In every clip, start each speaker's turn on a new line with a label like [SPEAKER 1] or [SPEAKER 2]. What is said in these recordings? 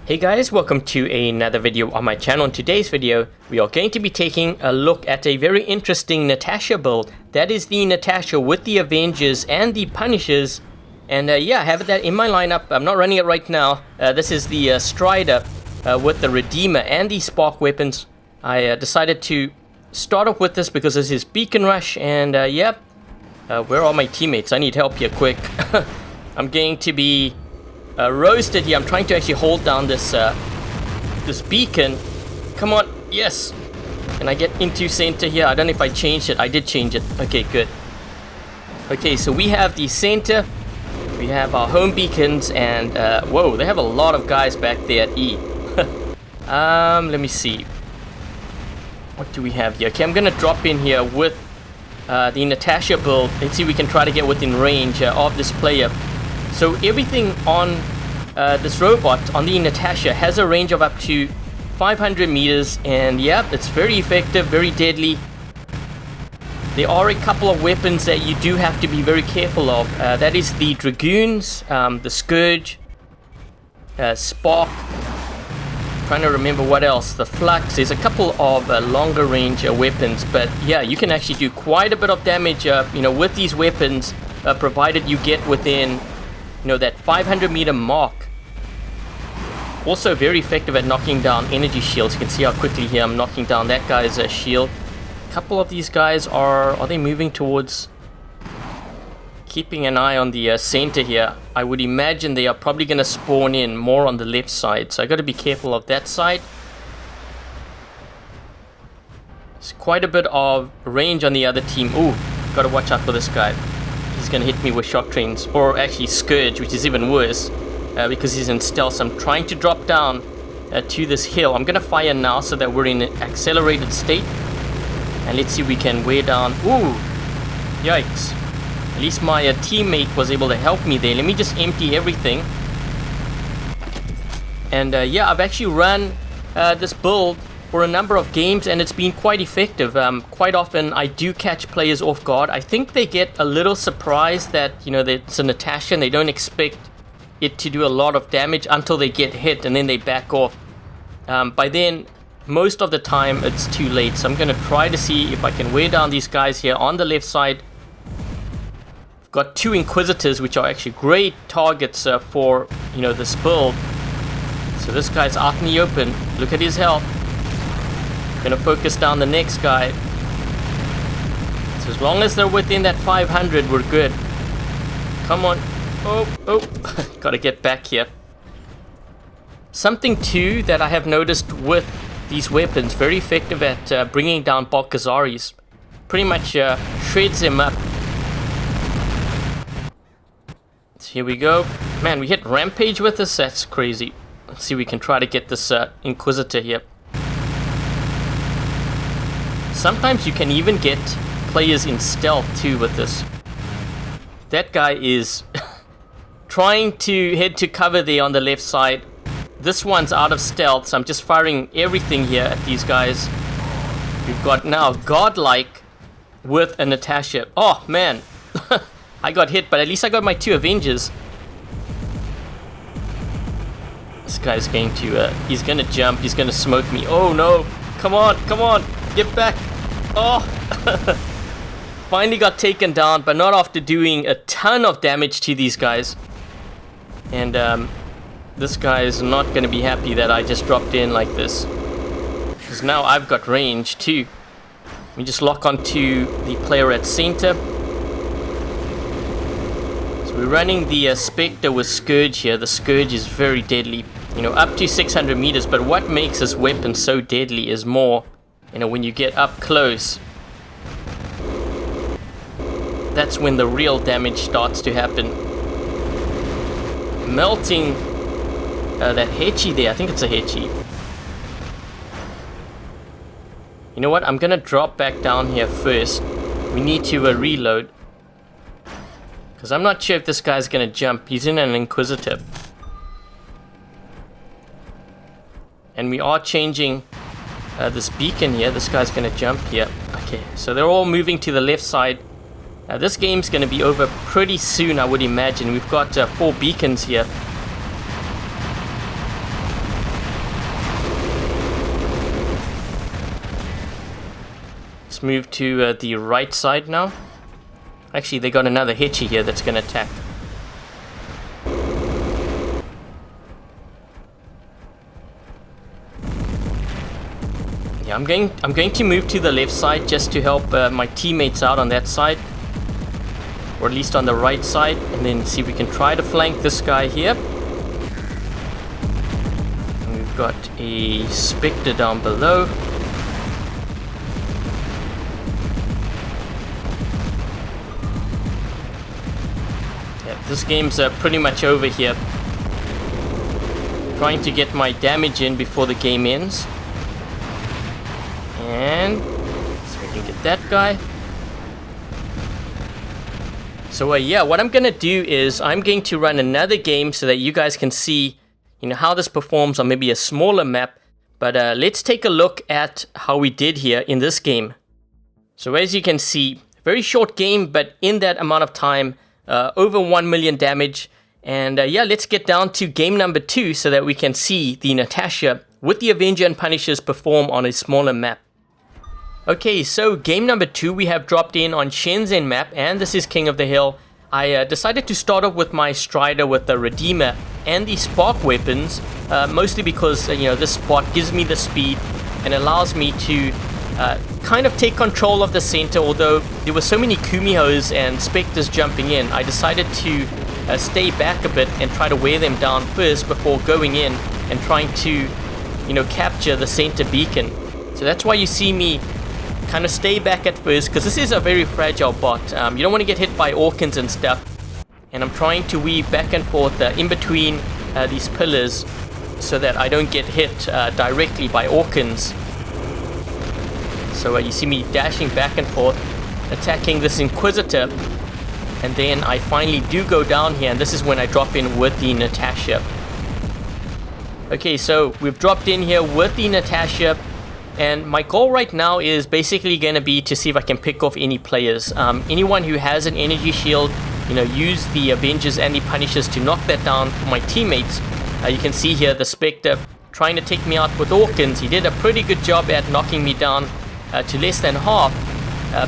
[SPEAKER 1] Hey guys, welcome to another video on my channel. In today's video, we are going to be taking a look at a very interesting Natasha build. That is the Natasha with the Avengers and the Punishers. And yeah, I have that in my lineup. I'm not running it right now. This is the Strider with the Redeemer and the Spark weapons. I decided to start off with this because this is Beacon Rush. And yeah, where are my teammates? I need help here quick. I'm going to be roasted here. I'm trying to actually hold down this this beacon. Come on, yes. Can I get into center here? I don't know if I changed it. I did change it. Okay, good. Okay, so we have the center. We have our home beacons, and whoa, they have a lot of guys back there at E. Let me see. What do we have here? Okay, I'm gonna drop in here with the Natasha build. Let's see if we can try to get within range of this player. So everything on this robot, on the Natasha, has a range of up to 500 meters, and yeah, it's very effective, very deadly. There are a couple of weapons that you do have to be very careful of. That is the Dragoons, the Scourge, Spark. Trying to remember what else. The Flux. There's a couple of longer range weapons, but yeah, you can actually do quite a bit of damage, you know, with these weapons, provided you get within, you know, that 500 meter mark. Also very effective at knocking down energy shields. You can see how quickly here I'm knocking down that guy's shield. A couple of these guys are they moving towards, keeping an eye on the center here. I would imagine they are probably going to spawn in more on the left side, so I got to be careful of that side. There's quite a bit of range on the other team. Ooh, got to watch out for this guy. He's going to hit me with shock trains, or actually Scourge, which is even worse because he's in stealth. So I'm trying to drop down to this hill. I'm going to fire now so that we're in an accelerated state. And let's see if we can wear down. Ooh, yikes. At least my teammate was able to help me there. Let me just empty everything. And yeah, I've actually run this build for a number of games, and it's been quite effective. Quite often I do catch players off guard. I think they get a little surprised that, you know, it's a Natasha and they don't expect it to do a lot of damage until they get hit, and then they back off. By then, most of the time it's too late. So I'm going to try to see if I can wear down these guys here on the left side. I've got two Inquisitors, which are actually great targets for, you know, this build. So this guy's out in the open. Look at his health. Gonna focus down the next guy. So as long as they're within that 500, we're good. Come on. Oh, gotta get back here. Something too that I have noticed with these weapons, very effective at bringing down Balkazaris. Pretty much shreds them up. So here we go. Man, we hit Rampage with this. That's crazy. Let's see if we can try to get this Inquisitor here. Sometimes you can even get players in stealth too with this. That guy is trying to head to cover there on the left side. This one's out of stealth, so I'm just firing everything here at these guys. We've got now Godlike with a Natasha. Oh man, I got hit, but at least I got my two Avengers. This guy's going to, he's going to jump, he's going to smoke me. Oh no, come on, get back. Oh, finally got taken down, but not after doing a ton of damage to these guys. And this guy is not going to be happy that I just dropped in like this, because now I've got range too. Let me just lock onto the player at center. So we're running the Spectre with Scourge here. The Scourge is very deadly, you know, up to 600 meters. But what makes this weapon so deadly is more, you know, when you get up close, that's when the real damage starts to happen. Melting that Hechi there, I think it's a Hechi. You know what, I'm gonna drop back down here first. We need to reload, because I'm not sure if this guy's gonna jump. He's in an Inquisitor. And we are changing this beacon here. This guy's gonna jump here. Okay, so they're all moving to the left side. This game's gonna be over pretty soon, I would imagine. We've got 4 beacons here. Let's move to the right side now. Actually, they got another Hitchy here that's going to attack. Yeah, I'm going to move to the left side just to help my teammates out on that side, or at least on the right side, and then see if we can try to flank this guy here. And we've got a Spectre down below. Yeah, this game's pretty much over here. Trying to get my damage in before the game ends. And so we can get that guy. So yeah, what I'm gonna do is I'm going to run another game so that you guys can see, how this performs on maybe a smaller map. But let's take a look at how we did here in this game. So as you can see, very short game, but in that amount of time, over 1 million damage. And yeah, let's get down to game number 2 so that we can see the Natasha with the Avenger and Punishers perform on a smaller map. Okay, so game number 2 we have dropped in on Shenzhen map, and this is King of the Hill. I decided to start off with my Strider with the Redeemer and the Spark weapons, mostly because this spot gives me the speed and allows me to kind of take control of the center. Although there were so many Kumihos and Spectres jumping in, I decided to stay back a bit and try to wear them down first before going in and trying to capture the center beacon. So that's why you see me kind of stay back at first, because this is a very fragile bot. You don't want to get hit by Orkans and stuff, and I'm trying to weave back and forth in between these pillars so that I don't get hit directly by Orkans. So you see me dashing back and forth, attacking this Inquisitor, and then I finally do go down here, and this is when I drop in with the Natasha. Okay, so we've dropped in here with the Natasha. And my goal right now is basically going to be to see if I can pick off any players. Anyone who has an energy shield, use the Avengers and the Punishers to knock that down for my teammates. You can see here the Spectre trying to take me out with Orkans. He did a pretty good job at knocking me down to less than half.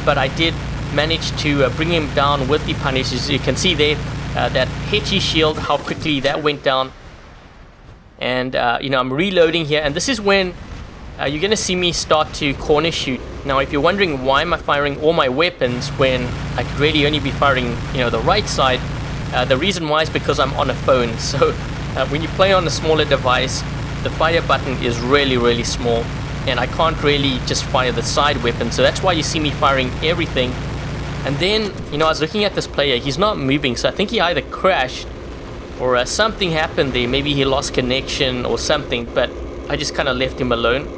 [SPEAKER 1] But I did manage to bring him down with the Punishers. You can see there that Hitchy shield, how quickly that went down. And, I'm reloading here. And this is when you're going to see me start to corner shoot. Now, if you're wondering why am I firing all my weapons when I could really only be firing, the right side, the reason why is because I'm on a phone. So when you play on a smaller device, the fire button is really, really small, and I can't really just fire the side weapon. So that's why you see me firing everything. And then, I was looking at this player. He's not moving, so I think he either crashed or something happened there. Maybe he lost connection or something, but I just kind of left him alone.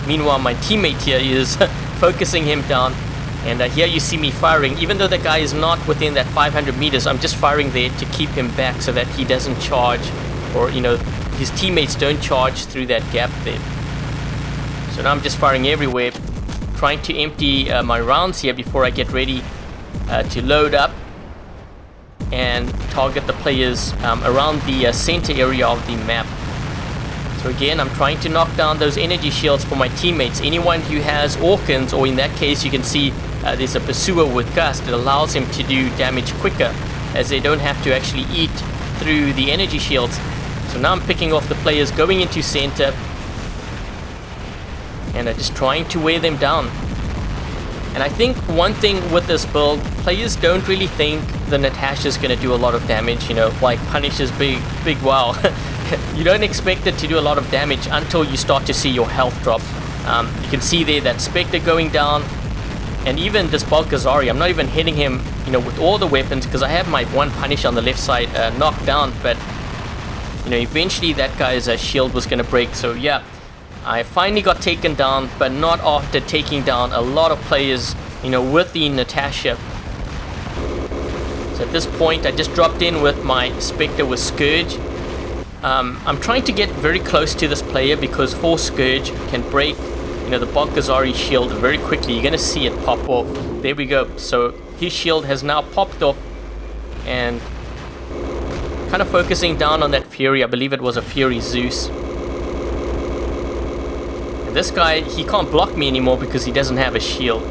[SPEAKER 1] Meanwhile, my teammate here is focusing him down, and here you see me firing. Even though the guy is not within that 500 meters, I'm just firing there to keep him back so that he doesn't charge, or his teammates don't charge through that gap there. So now I'm just firing everywhere, trying to empty my rounds here before I get ready to load up and target the players around the center area of the map. So again, I'm trying to knock down those energy shields for my teammates. Anyone who has Orkans, or in that case you can see there's a Pursuer with Gust, it allows him to do damage quicker, as they don't have to actually eat through the energy shields. So now I'm picking off the players going into center, and I'm just trying to wear them down. And I think one thing with this build, players don't really think the Natasha's going to do a lot of damage, like Punisher's big wow. You don't expect it to do a lot of damage until you start to see your health drop. You can see there that Spectre going down, and even this Balkazari, I'm not even hitting him, with all the weapons, because I have my one Punisher on the left side knocked down, but, eventually that guy's shield was going to break. So yeah, I finally got taken down, but not after taking down a lot of players, with the Natasha. So at this point, I just dropped in with my Spectre with Scourge. I'm trying to get very close to this player because Force Scourge can break, the Balkazari shield very quickly. You're going to see it pop off. There we go. So his shield has now popped off, and kind of focusing down on that Fury. I believe it was a Fury Zeus. And This guy, he can't block me anymore because he doesn't have a shield.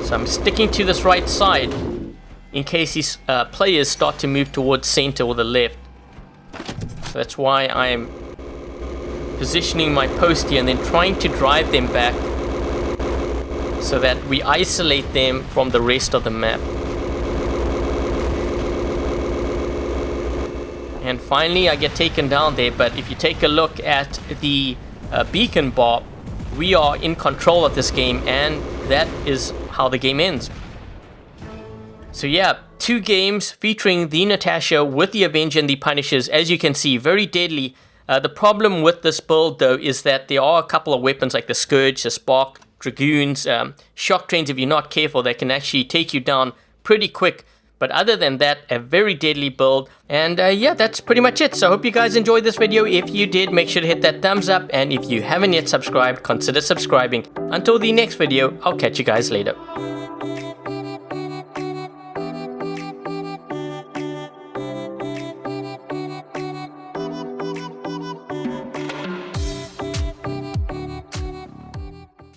[SPEAKER 1] So I'm sticking to this right side in case his players start to move towards center or the left. So that's why I'm positioning my post here and then trying to drive them back so that we isolate them from the rest of the map. And finally I get taken down there, but if you take a look at the beacon bar, we are in control of this game, and that is how the game ends. So yeah, 2 games featuring the Natasha with the Avenger and the Punishers. As you can see, very deadly. The problem with this build though is that there are a couple of weapons like the Scourge, the Spark, Dragoons, shock trains. If you're not careful, they can actually take you down pretty quick. But other than that, a very deadly build. And yeah, that's pretty much it. So I hope you guys enjoyed this video. If you did, make sure to hit that thumbs up. And if you haven't yet subscribed, consider subscribing. Until the next video, I'll catch you guys later.